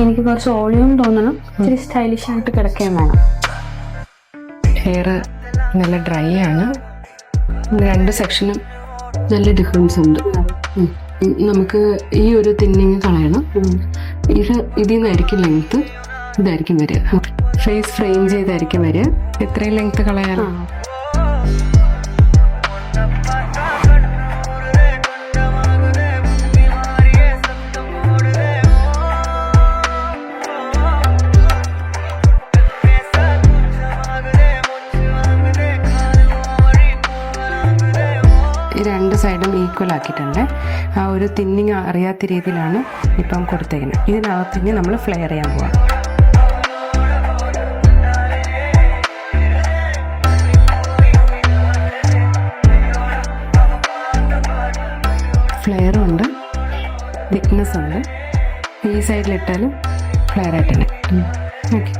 എനിക്ക് കുറച്ച് ഓളിയും തോന്നണം, ഇച്ചിരി സ്റ്റൈലിഷ് ആയിട്ട് കിടക്കുകയും വേണം. ഹെയർ നല്ല ഡ്രൈ ആണ്, രണ്ട് സെക്ഷനും നല്ല ഡിഫറൻസ് ഉണ്ട്. നമുക്ക് ഈ ഒരു തിന്നിങ് കളയണം. ഇതിൽ നിന്നായിരിക്കും ലെങ്ത്ത്, ഇതായിരിക്കും വരിക. ഫേസ് ഫ്രെയിം ചെയ്തായിരിക്കും വരിക. എത്രയും ലെങ്ത്ത് കളയാനും. ഈ രണ്ട് സൈഡും ഈക്വൽ ആക്കിയിട്ടുണ്ട്. ആ ഒരു തിന്നിങ് അറിയാത്ത രീതിയിലാണ് ഇപ്പം കൊടുത്തേക്കുന്നത്. ഇതിനകത്ത് ഇനി നമ്മൾ ഫ്ലെയർ ചെയ്യാൻ പോവാം. ഫ്ലെയറും ഉണ്ട്, തിക്നെസ് ഉണ്ട്. ഈ സൈഡിലിട്ടാലും ഫ്ലെയർ ആയിട്ടുണ്ട്. ഓക്കെ.